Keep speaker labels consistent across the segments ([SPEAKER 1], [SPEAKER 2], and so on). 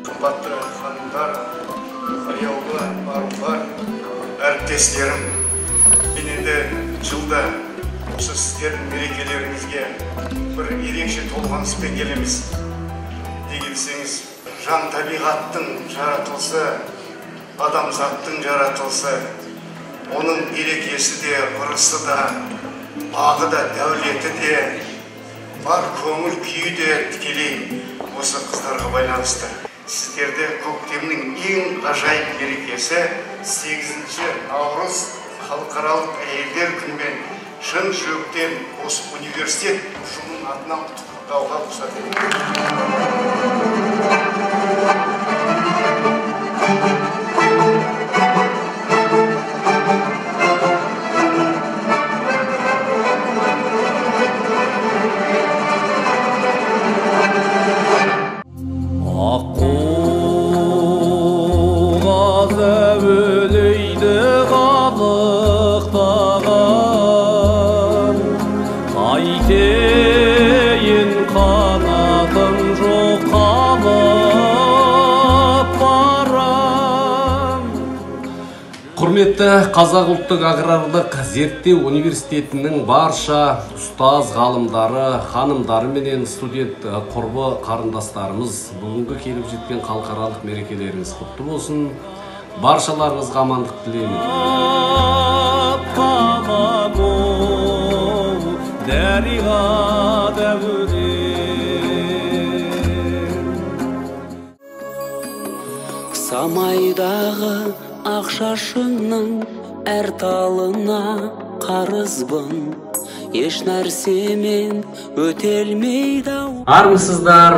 [SPEAKER 1] Kımbatlı hanımlar, ayağı arılar, әріптестерім, менің де жылда осы сіздердің мерекелеріңізге бір ерекше толғаныспен келеміз. Неге десеңіз, жан табиғаттың жаратылысы, адамзаттың жаратылысы, оның берекесі де, ырысы да, бағы да, дәулеті де, бар көңіл күйі де тікелей осы қыздарға байланысты. Сіздерде көктемнің ең ғажайып мерекесі 8 наурыз халықаралық әйелдер күнімен шын жүректен осы университет ұжымының атынан құттықтауға рұқсат етіңіз.
[SPEAKER 2] Құрметті Қазақ ұлттық аграрлық зерттеу университетінің барша ұстаз ғалымдары, ханымдары менен студент құрбы қарындастарымыз, бүгінгі келіп жеткен халықаралық мерекелеріңіз құтты болсын. Баршаларыңызға амандық тілеймін.
[SPEAKER 3] Самайдағы ақшашыңның әр талына қарызбын, еш нәрсемен өтелмейді.
[SPEAKER 4] Армысыздар,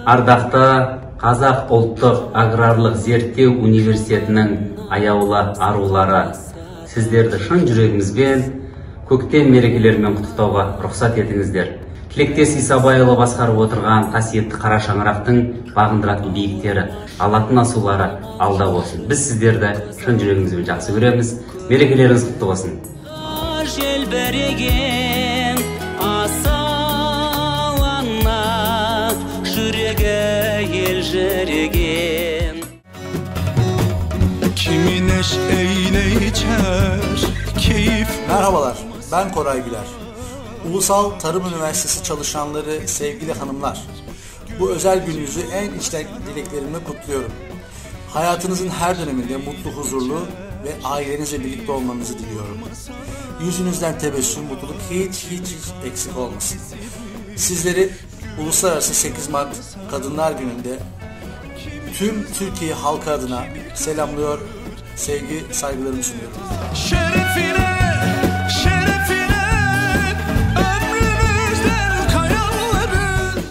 [SPEAKER 4] ардақты Қазақ ұлттық аграрлық зерттеу университетінің аяулы арулары. Сіздерді шын жүрегімізбен көктем мерекелерімен құттықтауға рұқсат етіңіздер. Тілектес Исабайұлы басқарып отырған қасиетті қара шаңырақтың бағындыратын биіктері, алатын асулары алда болсын. Біз сіздерді шын жүрегімізбен жақсы көреміз. Мерекелеріңіз құтты болсын.
[SPEAKER 3] Желбіреген асалана, жүрегі елжіреген.
[SPEAKER 5] Kimin eşeğine içer keyif.
[SPEAKER 6] Merhabalar, ben Koray Güler. Ulusal Tarım Üniversitesi çalışanları, sevgili hanımlar, bu özel gününüzü en içten dileklerimle kutluyorum. Hayatınızın her döneminde mutlu, huzurlu ve ailenizle birlikte olmanızı diliyorum. Yüzünüzden tebessüm, mutluluk hiç eksik olmasın. Sizleri Uluslararası 8 Mart Kadınlar Günü'nde tüm Türkiye halkı adına selamlıyor, sevgi, saygılarımı sunuyorum.
[SPEAKER 5] Şerefine ömrümüzden kayanların.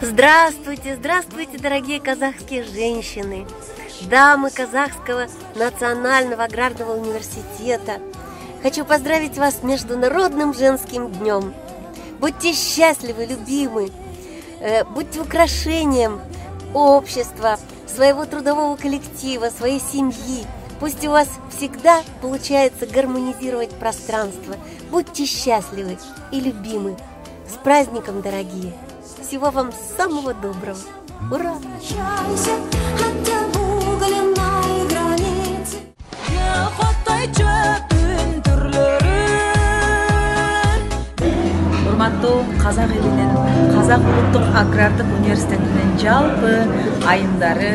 [SPEAKER 7] Здравствуйте, здравствуйте, дорогие казахские женщины, дамы Казахского национального аграрного университета. Хочу поздравить вас с Международным женским днем. Будьте счастливы, любимы, будьте украшением общества, своего трудового коллектива, своей семьи. Пусть у вас всегда получается гармонизировать пространство. Будьте счастливы и любимы. С праздником, дорогие! Всего вам самого доброго! Ура!
[SPEAKER 8] Урматтуу Қазақ елінен, Қазақ ұлттық агрардық университетінің жалпы айымдары,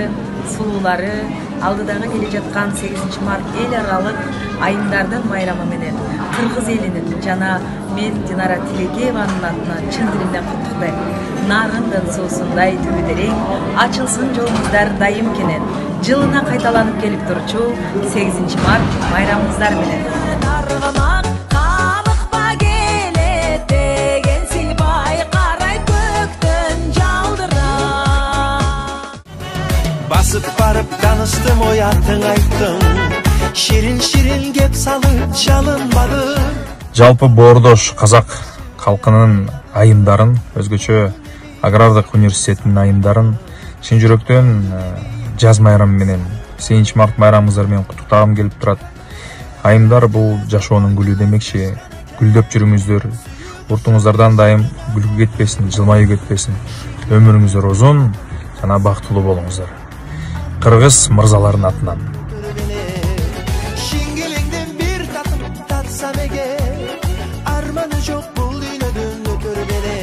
[SPEAKER 8] сұлулары, алдыдағы келе жатқан 8 март ел аралық айымдардың майрамы менен Қырғыз елінің жана мен Динара Тилекееваның атынан чын дилимден құттықтаймын. Нарындын суусундай түбүдерең, ачылсын жолуңуздар дайым кенен. Жылына кайталанып келип турчу 8 март майрамыңыздар менен.
[SPEAKER 5] Basıp barıp danıştım, oyattın ayttın. Şirin kep salıp çalınmadı.
[SPEAKER 9] Жалпы Бордош қазақ халқының айымдарын, өзгөчө агрардык университеттин айымдарын шын жүрөктөн жаз майрамы менен 8 март байрамыңыздар менен куттуктагым келип турат. Айымдар бул жашоонун гүлү демекчи. Гүлдөп жүрүңүздөр. Уртуңуздардан дайым күлкү кетпесин, жылмайуу кетпесин. Өмүрүңүздөр узун жана бактылуу болуңуздар. Кыргыз мырзалардын атынан.
[SPEAKER 5] Şingelingden bir tatım tatsam eğer, armanı çok bul dünödün ötür beni.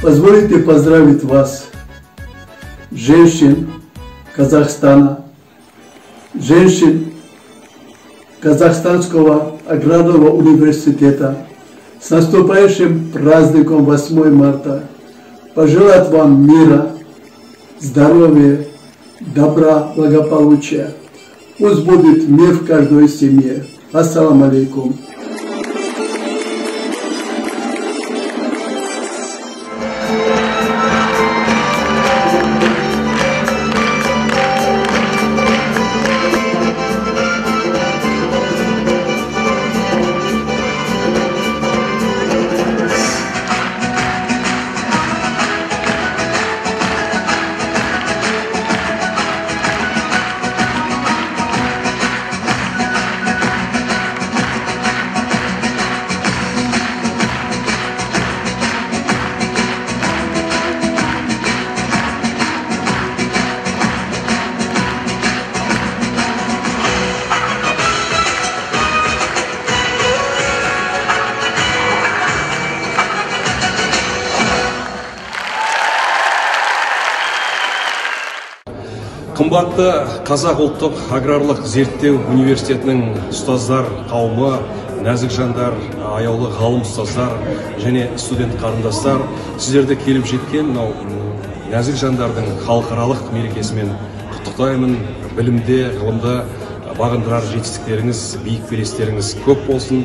[SPEAKER 10] Позвольте поздравить вас, женщин Казахстана, женщин Казахстанского аграрного университета, с наступающим праздником 8 марта. Пожелать вам мира, здоровья, добра, благополучия. Пусть будет мир в каждой семье. Ассаламу алейкум.
[SPEAKER 2] Қымбатты Қазақ ұлттық аграрлық зерттеу университетінің ұстаздар қауымы, нәзік жандар, аяулы ғалым ұстаздар және студент қарындастар, сіздерді келіп жеткен нәзік жандардың халықаралық мерекесімен құттықтаймын. Білімде, ғылымда бағындырар жетістіктеріңіз, биік белестеріңіз көп болсын,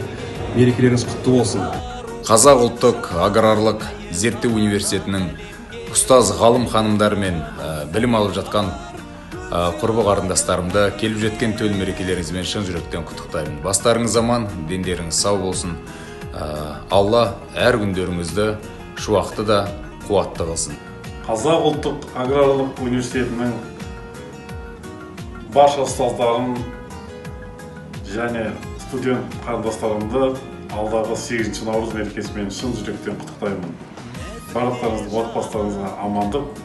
[SPEAKER 2] мерекелеріңіз құтты болсын.
[SPEAKER 11] Қазақ ұлттық аграрлық зерттеу университетінің ұстаз ғалым ханымдар мен білім алып жатқан құрбы қарындастарымды келіп жеткен төл мерекелеріңізбен шын жүректен құттықтаймын. Бастарыңыз аман, дендеріңіз сау болсын. Алла әр күндеріңізді шуақты да қуатты қылсын.
[SPEAKER 12] Қазақ ұлттық аграрлық университетінің барша ұстаздарын және студент қарындастарымды алдағы 8 наурыз мерекесімен шын жүректен құттықтаймын. Барлықтарыңыздың отбасыларыңызға амандық,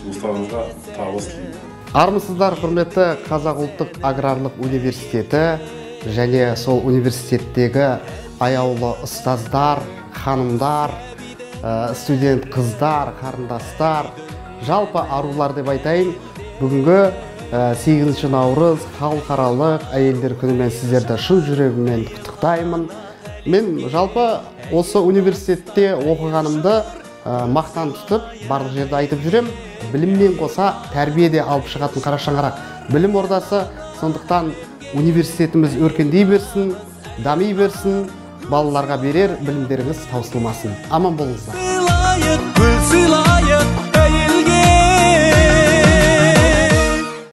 [SPEAKER 12] жұмыстарыңызға табыс тілеймін.
[SPEAKER 13] Армысыздар, құрметті Қазақ ұлттық аграрлық университеті және сол университеттегі аяулы ұстаздар, ханымдар, студент қыздар, қарындастар, жалпы арулар деп айтайын. Бүгінгі 8 наурыз халықаралық әйелдер күнімен сіздерді шын жүрегіммен құттықтаймын. Мен жалпы осы университетте оқығанымды мақтан тұтып, барлық жерде айтып жүрем. Біліммен қоса тәрбие де алып шығатын қара шаңырақ білім ордасы. Сондықтан университетіміз өркендей берсін, дами берсін, балаларға берер білімдеріңіз таусылмасын. Аман болыңыздар.